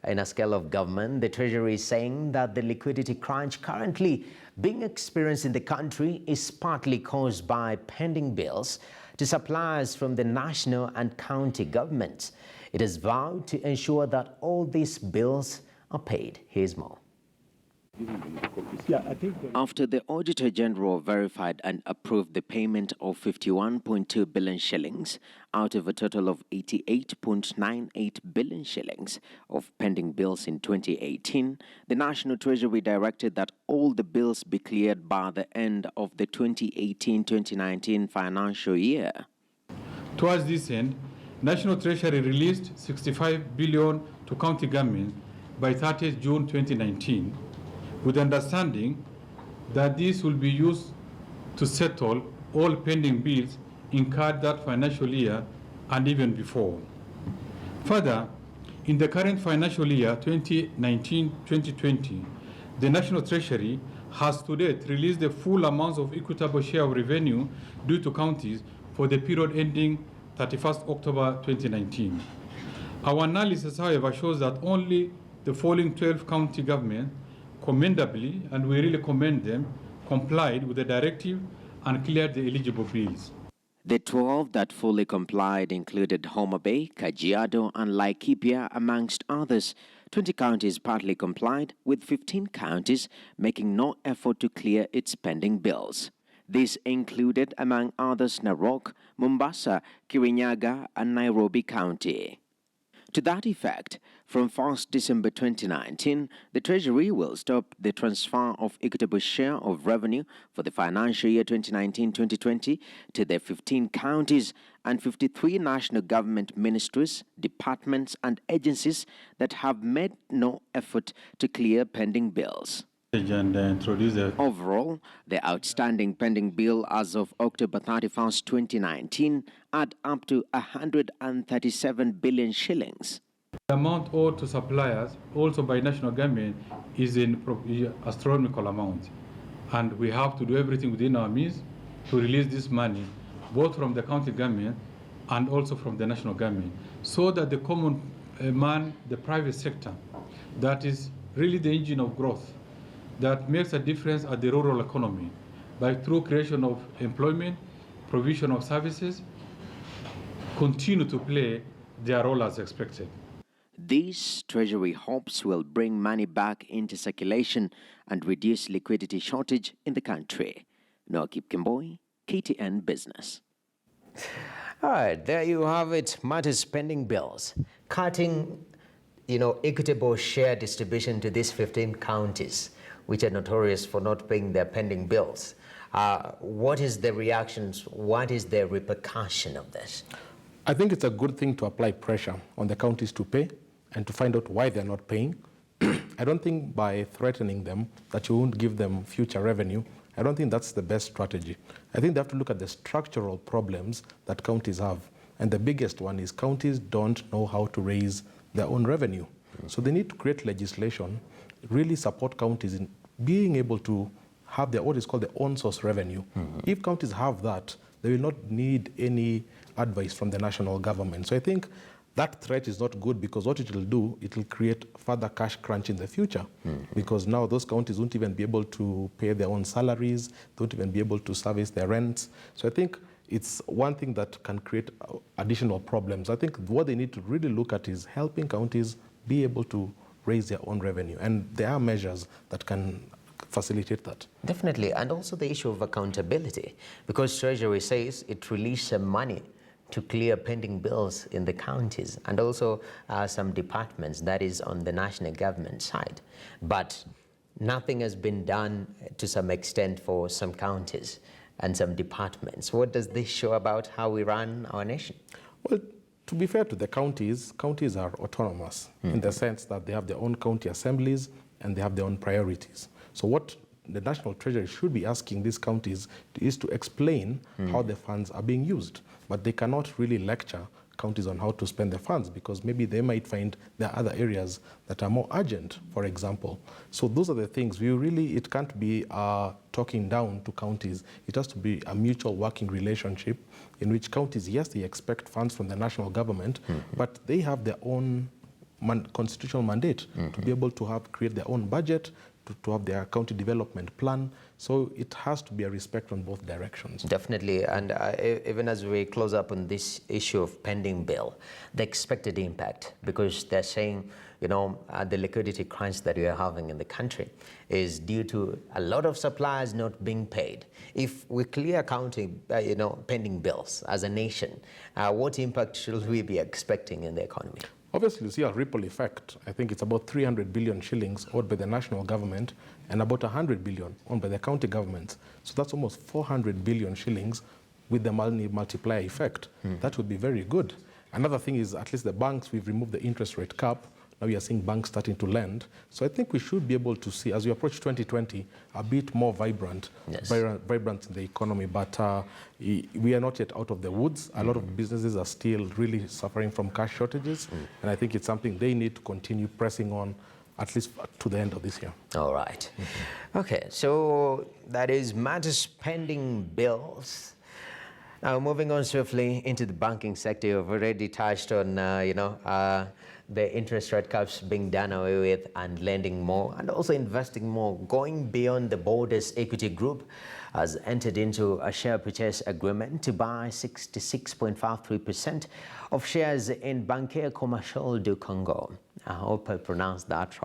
In a scale of government, the Treasury is saying that the liquidity crunch currently being experienced in the country is partly caused by pending bills to suppliers from the national and county governments. It has vowed to ensure that all these bills are paid. Here's more. After the Auditor General verified and approved the payment of 51.2 billion shillings out of a total of 88.98 billion shillings of pending bills in 2018, the National Treasury directed that all the bills be cleared by the end of the 2018-2019 financial year. Towards this end, National Treasury released 65 billion to county governments by 30th June 2019. With understanding that this will be used to settle all pending bills incurred that financial year and even before. Further, in the current financial year 2019-2020, the National Treasury has to date released the full amounts of equitable share of revenue due to counties for the period ending 31st October 2019. Our analysis, however, shows that only the following 12 county governments commendably, and we really commend them, complied with the directive and cleared the eligible bills. The 12 that fully complied included Homa Bay, Kajiado, and Laikipia, amongst others. 20 counties partly complied, with 15 counties making no effort to clear its pending bills. This included, among others, Narok, Mombasa, Kirinyaga, and Nairobi County. To that effect, from 1st December 2019, the Treasury will stop the transfer of equitable share of revenue for the financial year 2019-2020 to the 15 counties and 53 national government ministries, departments, and agencies that have made no effort to clear pending bills. Overall, the outstanding pending bill as of October 31st, 2019 add up to 137 billion shillings. The amount owed to suppliers, also by national government, is in astronomical amount. And we have to do everything within our means to release this money, both from the county government and also from the national government, so that the common man, the private sector, that is really the engine of growth, that makes a difference at the rural economy by through creation of employment, provision of services, continue to play their role as expected. These Treasury hopes will bring money back into circulation and reduce liquidity shortage in the country. Noakip Kimboy, KTN Business. All right, there you have it. Matters pending bills. Cutting, equitable share distribution to these 15 counties, which are notorious for not paying their pending bills. What is the reactions? What is the repercussion of this? I think it's a good thing to apply pressure on the counties to pay and to find out why they're not paying. I don't think by threatening them that you won't give them future revenue. I don't think that's the best strategy. I think they have to look at the structural problems that counties have. And the biggest one is counties don't know how to raise their own revenue. So they need to create legislation, really support counties in being able to have their what is called the own source revenue. If counties have that, they will not need any advice from the national government. So I think that threat is not good, because what it will do, it will create further cash crunch in the future, because now those counties won't even be able to pay their own salaries, they won't even be able to service their rents. So I think it's one thing that can create additional problems. I think what they need to really look at is helping counties be able to raise their own revenue, and there are measures that can facilitate that. Definitely, and also the issue of accountability, because Treasury says it released some money to clear pending bills in the counties and also some departments, that is on the national government side. But nothing has been done to some extent for some counties and some departments. What does this show about how we run our nation? Well, to be fair to the counties, counties are autonomous in the sense that they have their own county assemblies and they have their own priorities. So what the National Treasury should be asking these counties is to explain how the funds are being used. But they cannot really lecture counties on how to spend the funds, because maybe they might find there are other areas that are more urgent, for example. So those are the things. It can't be talking down to counties. It has to be a mutual working relationship in which counties, yes, they expect funds from the national government, but they have their own constitutional mandate to be able to create their own budget, to have their county development plan. So it has to be a respect on both directions. Definitely, and even as we close up on this issue of pending bill, the expected impact, because they're saying, the liquidity crunch that we are having in the country is due to a lot of suppliers not being paid. If we clear counting, pending bills as a nation, what impact should we be expecting in the economy? Obviously, you see a ripple effect. I think it's about 300 billion shillings owed by the national government and about 100 billion owned by the county governments. So that's almost 400 billion shillings with the multiplier effect. That would be very good. Another thing is, at least the banks, we've removed the interest rate cap. Now we are seeing banks starting to lend. So I think we should be able to see, as we approach 2020, a bit more vibrant, vibrant in the economy. But we are not yet out of the woods. A lot of businesses are still really suffering from cash shortages. And I think it's something they need to continue pressing on, at least to the end of this year. All right. Okay, so that is matters pending bills. Now, moving on swiftly into the banking sector, you've already touched on, the interest rate caps being done away with and lending more and also investing more. Going beyond the borders, Equity Group has entered into a share purchase agreement to buy 66.53% of shares in Bancaire Commerciale du Congo. I hope I pronounced that right.